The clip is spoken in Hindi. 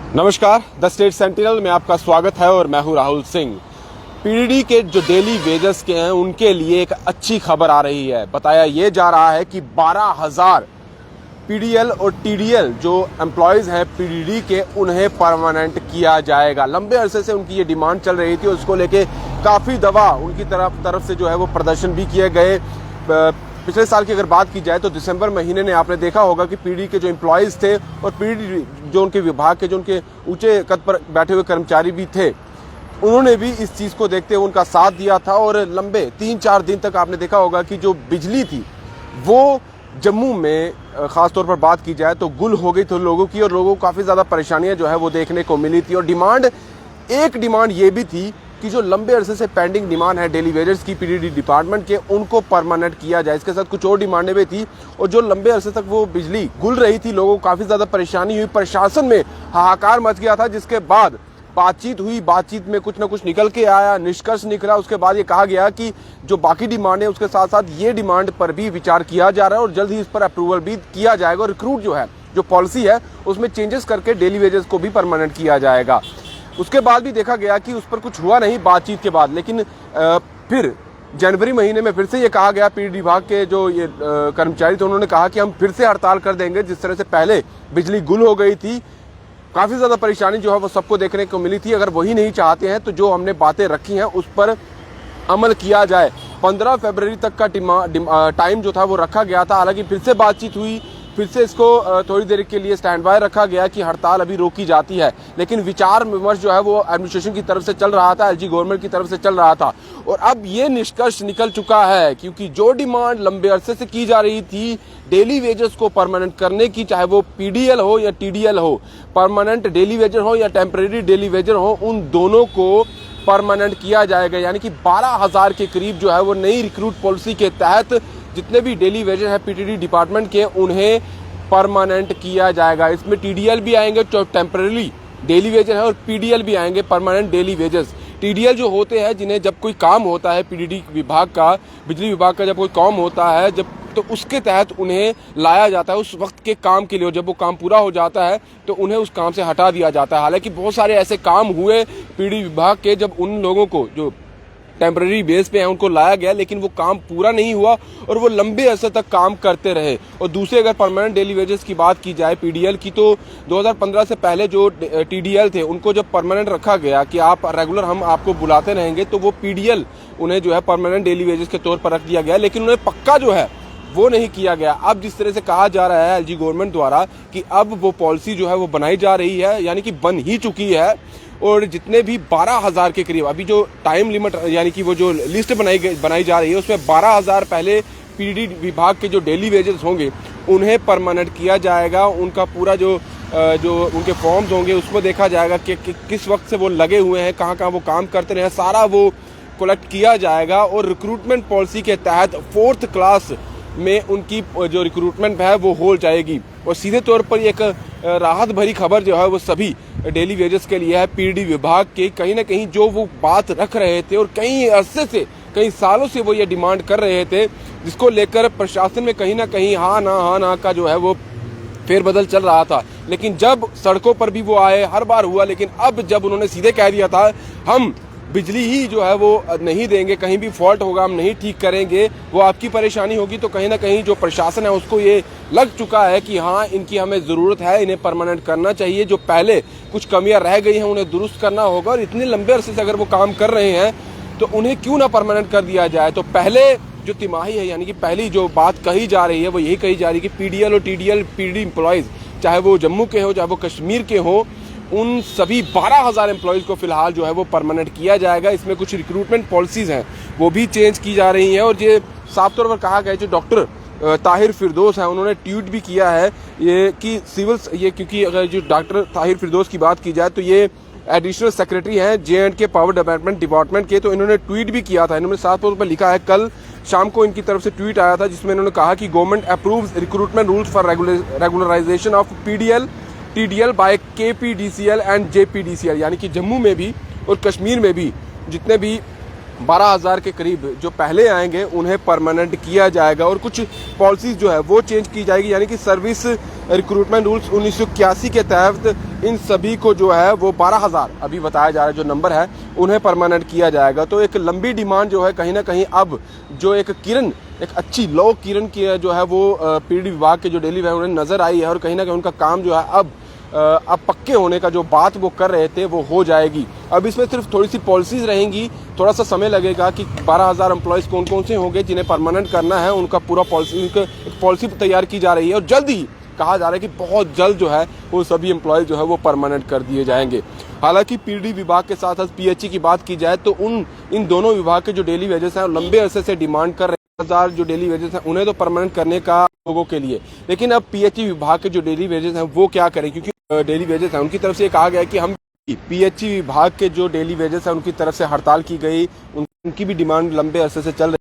नमस्कार, द स्टेट सेंटिनल में आपका स्वागत है और मैं हूं राहुल सिंह। पीडीडी के जो डेली वेजेस के हैं उनके लिए एक अच्छी खबर आ रही है। बताया ये जा रहा है कि 12,000 पीडीएल और टीडीएल जो एम्प्लॉयज हैं पीडीडी के, उन्हें परमानेंट किया जाएगा। लंबे अरसे से उनकी ये डिमांड चल रही थी और उसको लेके काफी दफा उनकी तरफ से जो है वो प्रदर्शन भी किए गए। पिछले साल की अगर बात की जाए तो दिसंबर महीने ने आपने देखा होगा कि पीडी के जो एम्प्लॉयज थे और पीडी जो उनके विभाग के जो उनके ऊंचे कद पर बैठे हुए कर्मचारी भी थे, उन्होंने भी इस चीज को देखते हुए उनका साथ दिया था। और लंबे 3-4 दिन तक आपने देखा होगा कि जो बिजली थी वो जम्मू में खासतौर पर बात की जाए तो गुल हो गई थी लोगों की, और लोगों को काफी ज्यादा परेशानियां जो है वो देखने को मिली थी। और एक डिमांड ये भी थी कि जो लंबे अरसे से पेंडिंग डिमांड है डेली वेजेस की पीडीडी डिपार्टमेंट के, उनको परमानेंट किया जाए। इसके साथ कुछ और डिमांडें भी थी, और जो लंबे अरसे तक वो बिजली गुल रही थी, लोगों को काफी ज्यादा परेशानी हुई, प्रशासन में हाहाकार मच गया था। जिसके बाद बातचीत हुई, बातचीत में कुछ ना कुछ निकल के आया, निष्कर्ष निकला। उसके बाद ये कहा गया कि जो बाकी डिमांड है उसके साथ साथ ये डिमांड पर भी विचार किया जा रहा है और जल्द ही इस पर अप्रूवल भी किया जाएगा। और रिक्रूट जो है, जो पॉलिसी है, उसमें चेंजेस करके डेली वेजेस को भी परमानेंट किया जाएगा। उसके बाद भी देखा गया कि उस पर कुछ हुआ नहीं बातचीत के बाद, लेकिन फिर जनवरी महीने में फिर से ये कहा गया, पीडी विभाग के जो ये कर्मचारी थे उन्होंने कहा कि हम फिर से हड़ताल कर देंगे। जिस तरह से पहले बिजली गुल हो गई थी, काफी ज्यादा परेशानी जो है वो सबको देखने को मिली थी। अगर वही नहीं चाहते हैं तो जो हमने बातें रखी हैं उस पर अमल किया जाए। 15 फरवरी तक का टाइम जो था वो रखा गया था। हालांकि फिर से बातचीत हुई, फिर से इसको थोड़ी देर के लिए स्टैंड बाय रखा गया कि हड़ताल अभी रोकी जाती है। लेकिन विचार विमर्श जो है वो एडमिनिस्ट्रेशन की तरफ से चल रहा था, एलजी गवर्नमेंट की तरफ से चल रहा था। और अब ये निष्कर्ष निकल चुका है, क्योंकि जो डिमांड लंबे अरसे से की जा रही थी डेली वेजेस को परमानेंट करने की, चाहे वो पीडीएल हो या टीडीएल हो, परमानेंट डेली वेजर हो या टेम्परेरी डेली वेजर हो, उन दोनों को परमानेंट किया जाएगा। यानी कि 12,000 के करीब जो है वो नई रिक्रूट पॉलिसी के तहत जितने भी डेली वेजर है पीडीडी डिपार्टमेंट के, उन्हें परमानेंट किया जाएगा। इसमें टीडीएल भी आएंगे जो टेम्परेरी डेली वेजर है, और पीडीएल भी आएंगे परमानेंट डेली वेजेस। टीडीएल जो होते हैं जिन्हें जब कोई काम होता है पीडीडी विभाग का, बिजली विभाग का जब कोई काम होता है तो उसके तहत उन्हें लाया जाता है उस वक्त के काम के लिए। जब वो काम पूरा हो जाता है तो उन्हें उस काम से हटा दिया जाता है। हालांकि बहुत सारे ऐसे काम हुए पीडीडी विभाग के जब उन लोगों को जो टेम्पररी बेस पे है उनको लाया गया, लेकिन वो काम पूरा नहीं हुआ और वो लंबे अरसे तक काम करते रहे। और दूसरे अगर परमानेंट डेली वेजेस की बात की जाए पीडीएल की, तो 2015 से पहले जो टीडीएल थे उनको जब परमानेंट रखा गया कि आप रेगुलर हम आपको बुलाते रहेंगे, तो वो पीडीएल उन्हें जो है परमानेंट डेली वेजेस के तौर पर रख दिया गया, लेकिन उन्हें पक्का जो है वो नहीं किया गया। अब जिस तरह से कहा जा रहा है एलजी गवर्नमेंट द्वारा कि अब वो पॉलिसी जो है वो बनाई जा रही है, यानी कि बन ही चुकी है, और जितने भी 12,000 के करीब अभी जो टाइम लिमिट यानी कि वो जो लिस्ट बनाई जा रही है उसमें 12,000 पहले पीडीडी विभाग के जो डेली वेजेस होंगे उन्हें परमानेंट किया जाएगा। उनका पूरा जो उनके फॉर्म्स होंगे उसमें देखा जाएगा कि किस वक्त से वो लगे हुए हैं, कहाँ कहाँ वो काम करते रहे, सारा वो कलेक्ट किया जाएगा। और रिक्रूटमेंट पॉलिसी के तहत 4th क्लास में उनकी जो रिक्रूटमेंट है वो हो जाएगी। और सीधे तौर पर एक राहत भरी खबर जो है वो सभी डेली वेजेस के लिए है। पीडी विभाग के कहीं ना कहीं जो वो बात रख रहे थे और कई अरसे से, कई सालों से वो ये डिमांड कर रहे थे, जिसको लेकर प्रशासन में कहीं ना कहीं हाँ ना का जो है वो फेरबदल चल रहा था। लेकिन जब सड़कों पर भी वो आए, हर बार हुआ, लेकिन अब जब उन्होंने सीधे कह दिया था हम बिजली ही जो है वो नहीं देंगे, कहीं भी फॉल्ट होगा हम नहीं ठीक करेंगे, वो आपकी परेशानी होगी, तो कहीं ना कहीं जो प्रशासन है उसको ये लग चुका है कि हाँ इनकी हमें ज़रूरत है, इन्हें परमानेंट करना चाहिए। जो पहले कुछ कमियां रह गई हैं उन्हें दुरुस्त करना होगा, और इतने लंबे अरसे से अगर वो काम कर रहे हैं तो उन्हें क्यों ना परमानेंट कर दिया जाए। तो पहले जो तिमाही है, यानी कि पहली जो बात कही जा रही है वो यही कही जा रही है कि पीडीएल और टीडीएल पीडी एम्प्लॉयज़, चाहे वो जम्मू के हो चाहे वो कश्मीर के हो, उन सभी 12,000 एम्प्लॉयज़ को फिलहाल जो है वो परमानेंट किया जाएगा। इसमें कुछ रिक्रूटमेंट पॉलिसीज़ हैं वो भी चेंज की जा रही हैं। और ये साफ तौर पर कहा गया, जो डॉक्टर ताहिर फिरदौस है उन्होंने ट्वीट भी किया है ये कि क्योंकि अगर जो डॉक्टर ताहिर फिरदौस की बात की जाए तो ये एडिशनल सेक्रेटरी हैं जे&के पावर डेवलपमेंट डिपार्टमेंट के, तो इन्होंने ट्वीट भी किया था। इन्होंने साफ तौर पर लिखा है, कल शाम को इनकी तरफ से ट्वीट आया था जिसमें इन्होंने कहा कि government approves recruitment rules for regularisation of PDL TDL by KPDCL and JPDCL, यानी कि जम्मू में भी और कश्मीर में भी जितने भी 12,000 के करीब जो पहले आएंगे उन्हें परमानेंट किया जाएगा। और कुछ पॉलिसीज जो है वो चेंज की जाएगी, यानी कि सर्विस रिक्रूटमेंट रूल्स 1981 के तहत इन सभी को जो है वो 12,000 अभी बताया जा रहा है जो नंबर है उन्हें परमानेंट किया जाएगा। तो एक लंबी डिमांड जो है कहीं ना कहीं अब जो एक किरण, एक अच्छी लौ किरण की जो है वो पीडीडी विभाग के जो डेली वेजेस उन्हें नजर आई है और कहीं ना कहीं उनका काम जो है अब पक्के होने का जो बात वो कर रहे थे वो हो जाएगी। अब इसमें सिर्फ थोड़ी सी पॉलिसीज रहेंगी, थोड़ा सा समय लगेगा कि 12,000 एम्प्लॉयज कौन कौन से होंगे जिन्हें परमानेंट करना है, उनका पूरा पॉलिसी तैयार की जा रही है और जल्द ही कहा जा रहा है कि बहुत जल्द जो है वो सभी एम्प्लॉयज जो है वो परमानेंट कर दिए जाएंगे। हालांकि पीडीडी विभाग के साथ साथ पीएचई की बात की जाए तो इन दोनों विभाग के जो डेली वेजेस हैं लंबे अरसे से डिमांड कर रहे हैं, 10,000 जो डेली वेजेस हैं उन्हें तो परमानेंट करने का लोगों के लिए, लेकिन अब पीएचई विभाग के जो डेली वेजेस हैं वो क्या करें, क्योंकि डेली वेजेस हैं उनकी तरफ से कहा गया है कि हम पीएचई विभाग के जो डेली वेजेस हैं उनकी तरफ से हड़ताल की गई, उनकी भी डिमांड लंबे अरसे से चल रही